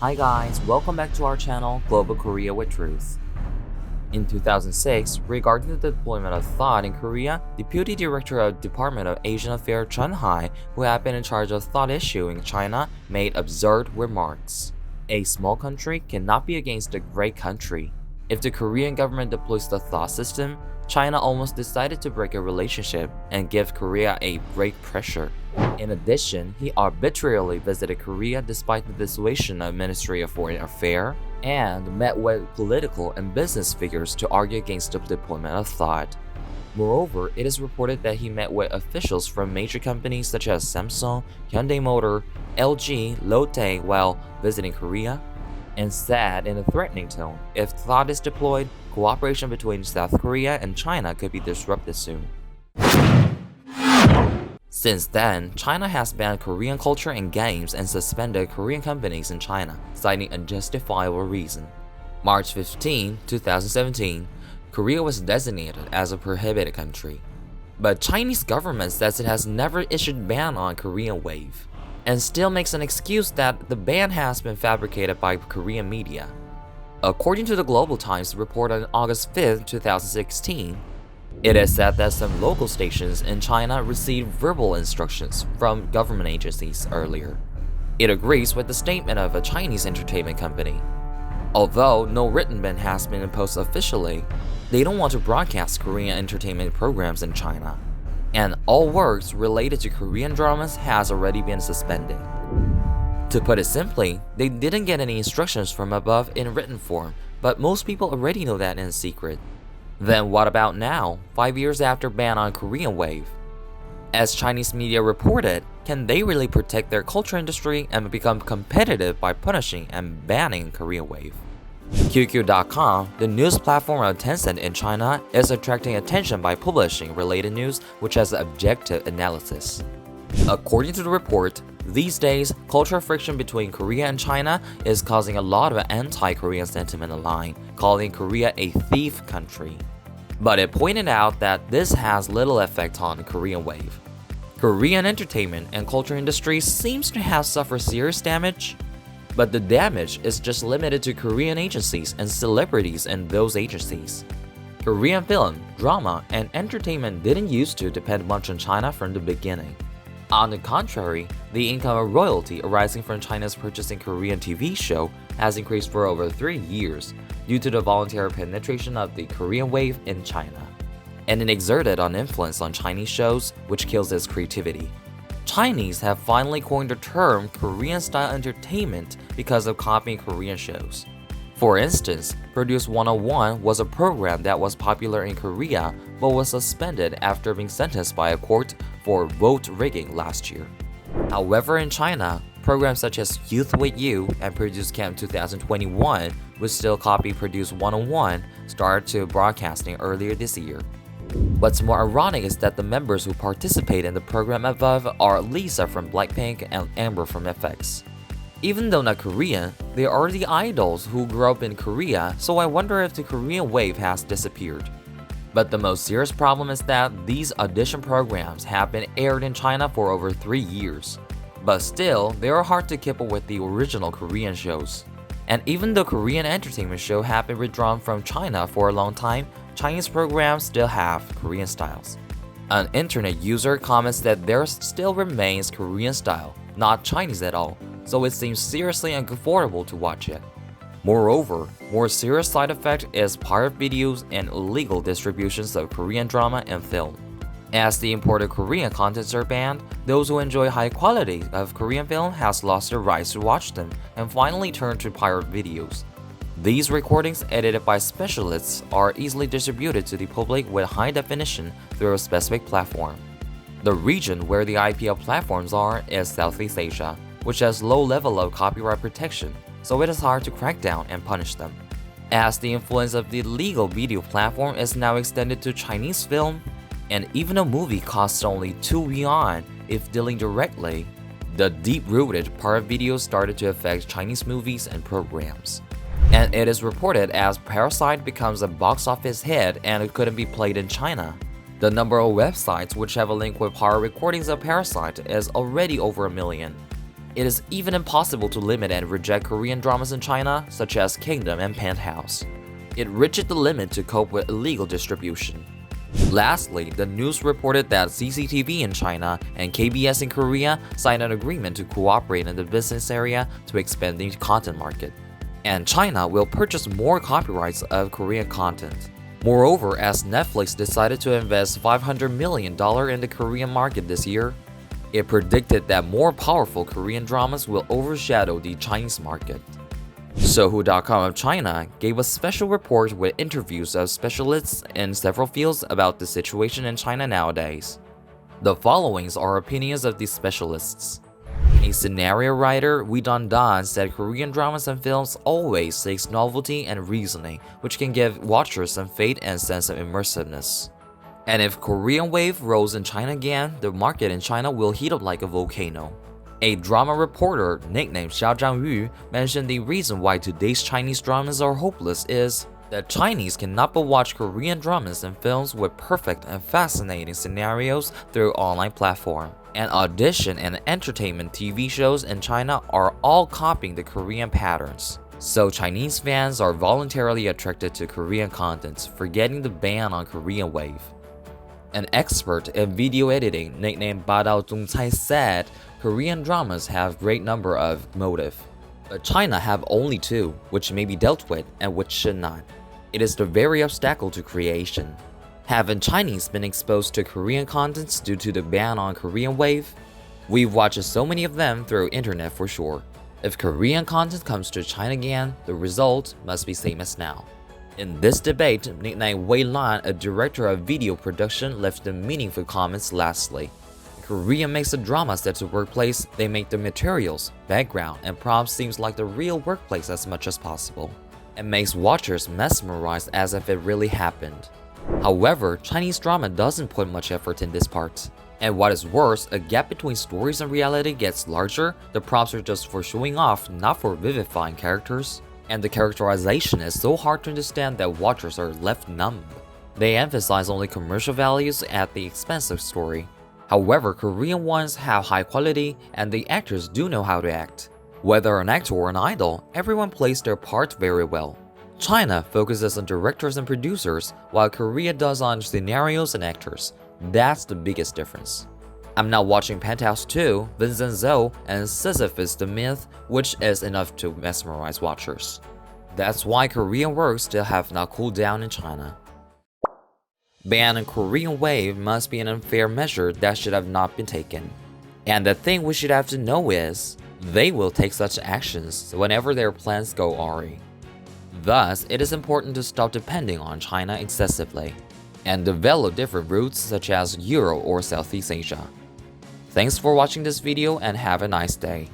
Hi guys, welcome back to our channel, Global Korea with Truth. In 2006, regarding the deployment of THAAD in Korea, Deputy Director of Department of Asian Affairs Chun Hai, who had been in charge of THAAD issue in China, made absurd remarks. A small country cannot be against a great country. If the Korean government deploys the THAAD system, China almost decided to break a relationship and give Korea a break pressure. In addition, he arbitrarily visited Korea despite the dissuasion of Ministry of Foreign Affairs and met with political and business figures to argue against the deployment of THAAD. Moreover, it is reported that he met with officials from major companies such as Samsung, Hyundai Motor, LG, Lotte while visiting Korea, and said in a threatening tone, if THAAD is deployed, cooperation between South Korea and China could be disrupted soon. Since then, China has banned Korean culture and games and suspended Korean companies in China, citing unjustifiable reason. March 15, 2017, Korea was designated as a prohibited country. But Chinese government says it has never issued ban on Korean Wave, and still makes an excuse that the ban has been fabricated by Korean media. According to the Global Times report on August 5, 2016, it is said that some local stations in China received verbal instructions from government agencies earlier. It agrees with the statement of a Chinese entertainment company. Although no written ban has been imposed officially, they don't want to broadcast Korean entertainment programs in China, and all works related to Korean dramas has already been suspended. To put it simply, they didn't get any instructions from above in written form, but most people already know that in secret. Then what about now, 5 years after ban on Korean Wave? As Chinese media reported, can they really protect their culture industry and become competitive by punishing and banning Korean Wave? QQ.com, the news platform of Tencent in China, is attracting attention by publishing related news which has objective analysis. According to the report, these days, cultural friction between Korea and China is causing a lot of anti-Korean sentiment online, calling Korea a thief country. But it pointed out that this has little effect on Korean Wave. Korean entertainment and culture industry seems to have suffered serious damage, but the damage is just limited to Korean agencies and celebrities in those agencies. Korean film, drama, and entertainment didn't used to depend much on China from the beginning. On the contrary, the income of royalty arising from China's purchasing Korean TV show has increased for over 3 years due to the voluntary penetration of the Korean Wave in China, and it exerted an influence on Chinese shows which kills its creativity. Chinese have finally coined the term Korean-style entertainment because of copying Korean shows. For instance, Produce 101 was a program that was popular in Korea but was suspended after being sentenced by a court for vote rigging last year. However, in China, programs such as Youth with You and Produce Camp 2021, which still copy Produce 101, started to broadcasting earlier this year. What's more ironic is that the members who participate in the program above are Lisa from Blackpink and Amber from FX. Even though not Korean, they are the idols who grew up in Korea, so I wonder if the Korean Wave has disappeared. But the most serious problem is that these audition programs have been aired in China for over 3 years. But still, they are hard to keep up with the original Korean shows. And even though Korean entertainment shows have been withdrawn from China for a long time, Chinese programs still have Korean styles. An internet user comments that there still remains Korean style, not Chinese at all, so it seems seriously uncomfortable to watch it. Moreover, more serious side effect is pirate videos and illegal distributions of Korean drama and film. As the imported Korean contents are banned, those who enjoy high quality of Korean film has lost their rights to watch them and finally turn to pirate videos. These recordings edited by specialists are easily distributed to the public with high definition through a specific platform. The region where the IPL platforms are is Southeast Asia, which has low level of copyright protection, so it is hard to crack down and punish them. As the influence of the legal video platform is now extended to Chinese film, and even a movie costs only 2 yuan if dealing directly, the deep-rooted pirate videos started to affect Chinese movies and programs. And it is reported as Parasite becomes a box office hit and it couldn't be played in China. The number of websites which have a link with pirate recordings of Parasite is already over 1 million. It is even impossible to limit and reject Korean dramas in China, such as Kingdom and Penthouse. It reached the limit to cope with illegal distribution. Lastly, the news reported that CCTV in China and KBS in Korea signed an agreement to cooperate in the business area to expand the content market. And China will purchase more copyrights of Korean content. Moreover, as Netflix decided to invest $500 million in the Korean market this year, it predicted that more powerful Korean dramas will overshadow the Chinese market. Sohu.com of China gave a special report with interviews of specialists in several fields about the situation in China nowadays. The following are opinions of these specialists. A scenario writer, Wee Dan said Korean dramas and films always takes novelty and reasoning, which can give watchers some faith and sense of immersiveness. And if Korean wave rolls in China again, the market in China will heat up like a volcano. A drama reporter nicknamed Xiao Zhangyu mentioned the reason why today's Chinese dramas are hopeless is that Chinese cannot but watch Korean dramas and films with perfect and fascinating scenarios through online platform. And audition and entertainment TV shows in China are all copying the Korean patterns. So Chinese fans are voluntarily attracted to Korean content, forgetting the ban on Korean wave. An expert in video editing nicknamed Badao Zongcai said Korean dramas have great number of motive, but China have only 2, which may be dealt with and which should not. It is the very obstacle to creation. Haven't Chinese been exposed to Korean contents due to the ban on Korean wave? We've watched so many of them through internet for sure. If Korean content comes to China again, the result must be same as now. In this debate, nicknamed Wei Lan, a director of video production, left the meaningful comments lastly. Korea makes a drama set to workplace, they make the materials, background, and props seems like the real workplace as much as possible, and makes watchers mesmerized as if it really happened. However, Chinese drama doesn't put much effort in this part. And what is worse, a gap between stories and reality gets larger, the props are just for showing off, not for vivifying characters. And the characterization is so hard to understand that watchers are left numb. They emphasize only commercial values at the expense of story. However, Korean ones have high quality and the actors do know how to act. Whether an actor or an idol, everyone plays their part very well. China focuses on directors and producers, while Korea does on scenarios and actors. That's the biggest difference. I'm now watching Penthouse 2, Vincent Zoe, and Sisyphus the Myth, which is enough to mesmerize watchers. That's why Korean works still have not cooled down in China. Ban on Korean wave must be an unfair measure that should have not been taken. And the thing we should have to know is, they will take such actions whenever their plans go awry. Thus, it is important to stop depending on China excessively, and develop different routes such as Euro or Southeast Asia. Thanks for watching this video and have a nice day.